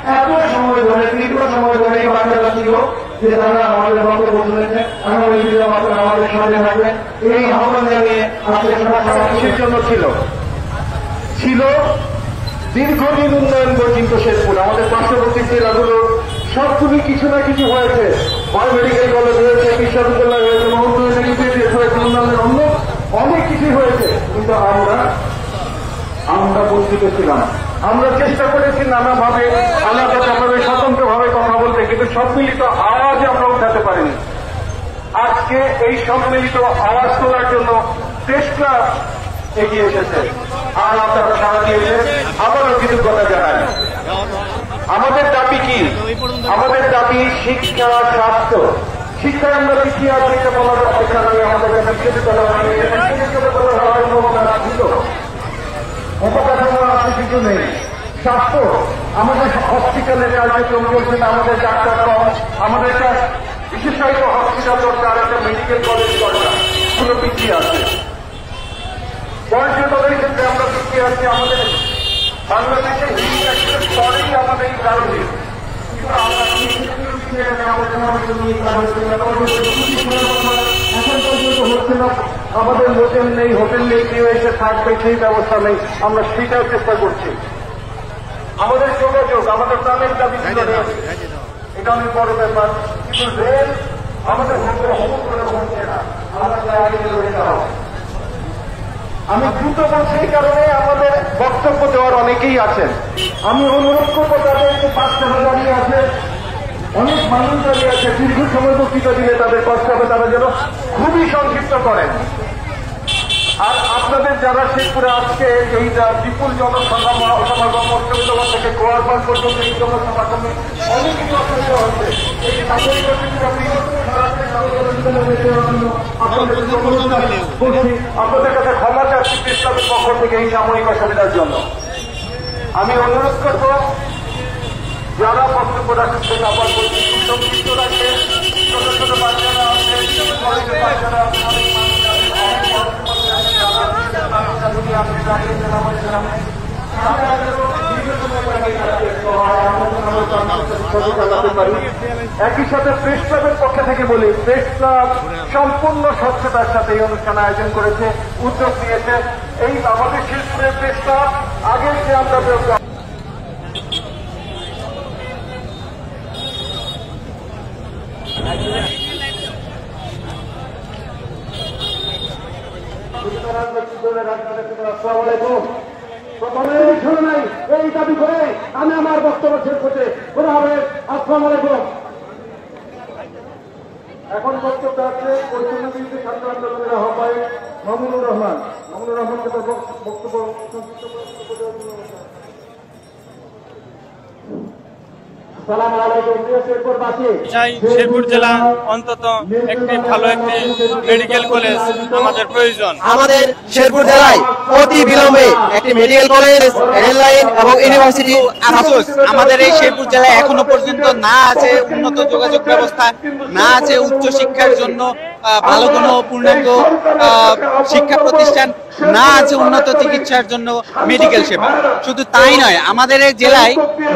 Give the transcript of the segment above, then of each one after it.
এত সময় ধরে দীর্ঘ সময় ধরে এই বাচ্চারা ছিল যে তারা আমাদের বক্তব্য শুনেছে, আমাদের সামনে থাকবে। এই আহ্বান জানিয়ে আজকে সমাজের জন্য ছিল দীর্ঘদিন উন্নয়ন বৈচিত্র্য শেরপুর। আমাদের পার্শ্ববর্তী জেলাগুলো সবগুলি কিছু না কিছু হয়েছে, হয় মেডিকেল কলেজ হয়েছে, বিশ্ববিদ্যালয় হয়েছে, অন্য অনেক কিছুই হয়েছে, কিন্তু আমরা বঞ্চিত ছিলাম। আমরা চেষ্টা করেছি নানাভাবে আলাদাভাবে স্বতন্ত্রভাবে কথা বলতে, কিন্তু সম্মিলিত আওয়াজে আমরা উঠাতে পারিনি। আজকে এই সম্মিলিত আওয়াজ তোলার জন্য প্রেস ক্লাব এগিয়ে এসেছে, আর আপনারা সারা দিয়েছে। আবারও কৃতজ্ঞতা জানাই। আমাদের দাবি কি? আমাদের দাবি শিক্ষা, স্বাস্থ্য। শিক্ষায় আমরা পিছিয়ে আছি, এটা বলার অপেক্ষা নয়। আমাদের কাছে অপকাঠামো আছে, কিছু নেই। স্বাস্থ্য, আমাদের হসপিটালের কার্যক্রম চলছে না, আমাদের ডাক্তার কম, আমাদের একটা বিশেষায়িত হসপিটাল দরকার, একটা মেডিকেল কলেজ দরকার, এগুলো পিছিয়ে আছে। পর্যটনের ক্ষেত্রে আমরা পিছিয়ে আছি। আমাদের বাংলাদেশে স্তরেই আমাদের এই কারণে এখন পর্যন্ত হচ্ছে না। আমাদের হোটেল নেই, হোটেল নেই, কেউ এসে থাকবে সেই ব্যবস্থা নেই, আমরা সেটাও চেষ্টা করছি। আমাদের যোগাযোগ, আমাদের প্রাণের দাবি ছিল রেল, এটা অনেক বড় ব্যাপার, কিন্তু রেল আমাদের হচ্ছে না। আমি দ্রুত বলছি এই কারণে আমাদের বক্তব্য দেওয়ার অনেকেই আছেন। আমি অনুরোধ করবো তাদেরকে বাচ্চারা দাঁড়িয়ে আছে, অনেক মানুষ দাঁড়িয়ে আছে, দীর্ঘ সময় বক্তৃতা দিলে তাদের কষ্ট হবে, তারা যেন খুবই সংক্ষিপ্ত করেন। আর আপনাদের যারা শেরপুরে আজকে এই বিপুল জনসমাগম অষ্টমীতলা থেকে গোয়ারপান পর্যন্ত এই জনসমাগমে অনেক কিছু অসুবিধা হচ্ছে। এই আপনাদের কাছে ক্ষমা চাচ্ছি ইসলামের পক্ষ থেকে এই সাময়িক অসুবিধার জন্য। আমি অনুরোধ করব যারা বক্তব্য রাখছেন আবার বলছি সংক্ষিপ্ত রাখবেন। ছোট ছোট বাচ্চারা আছে, বাচ্চারা একই সাথে প্রেস ক্লাবের পক্ষ থেকে বলি, প্রেস ক্লাব সম্পূর্ণ স্বচ্ছতার সাথে এই অনুষ্ঠান আয়োজন করেছে, উদ্যোগ নিয়েছে। এই আমাদের শিল্পের প্রেস ক্লাব আগের যে আমরা প্রথমে নাই এই দাবি করে আমি আমার বক্তব্য শেষ করতে কোনোভাবে আসসালামু আলাইকুম। এখন বক্তব্য আছে পশ্চিম বিরোধী ছাত্র আন্দোলনের আহ্বায়ক মামুনুর রহমান। মামুনুর রহমানকে বক্তব্য শেরপুর জেলা অন্তত একটি ভালো একটি মেডিকেল কলেজ আমাদের প্রয়োজন। আমাদের শেরপুর জেলায় অতি বিলম্বে একটি মেডিকেল কলেজ, রেল লাইন এবং ইউনিভার্সিটি। আমাদের এই শেরপুর জেলায় এখনো পর্যন্ত না আছে উন্নত যোগাযোগ ব্যবস্থা, না আছে উচ্চ শিক্ষার জন্য ভালো কোনো পূর্ণাঙ্গ শিক্ষা প্রতিষ্ঠান, না আছে উন্নত চিকিৎসার জন্য মেডিকেল সেবা। শুধু তাই নয়, আমাদের এই জেলায়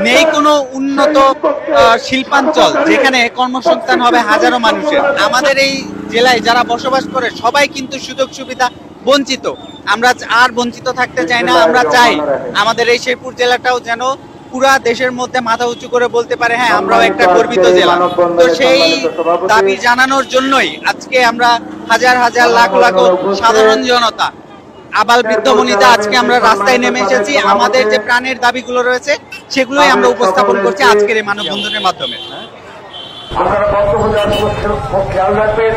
নেই কোনো উন্নত শিল্পাঞ্চল যেখানে কর্মসংস্থান হবে হাজারো মানুষের। আমাদের এই জেলায় যারা বসবাস করে সবাই কিন্তু সুযোগ সুবিধা বঞ্চিত। আমরা আর বঞ্চিত থাকতে চাই না। আমরা চাই আমাদের এই শেরপুর জেলাটাও যেন পুরা দেশের মধ্যে মাথা উঁচু করে বলতে পারে, হ্যাঁ আমরাও একটা গর্বিত জেলা। তো সেই দাবি জানানোর জন্যই আজকে আমরা হাজার হাজার লাখ লাখ সাধারণ জনতা, আবাল বৃদ্ধ বনিতা আজকে আমরা রাস্তায় নেমে এসেছি। আমাদের যে প্রাণের দাবিগুলো রয়েছে সেগুলোই আমরা উপস্থাপন করছি আজকের এই মানববন্ধনের মাধ্যমে। আপনারা বক্তব্য দেওয়ার খেয়াল রাখবেন,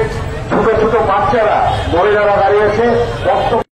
ছোট ছোট বাচ্চারা মহিলারা দাঁড়িয়েছে বক্তব্য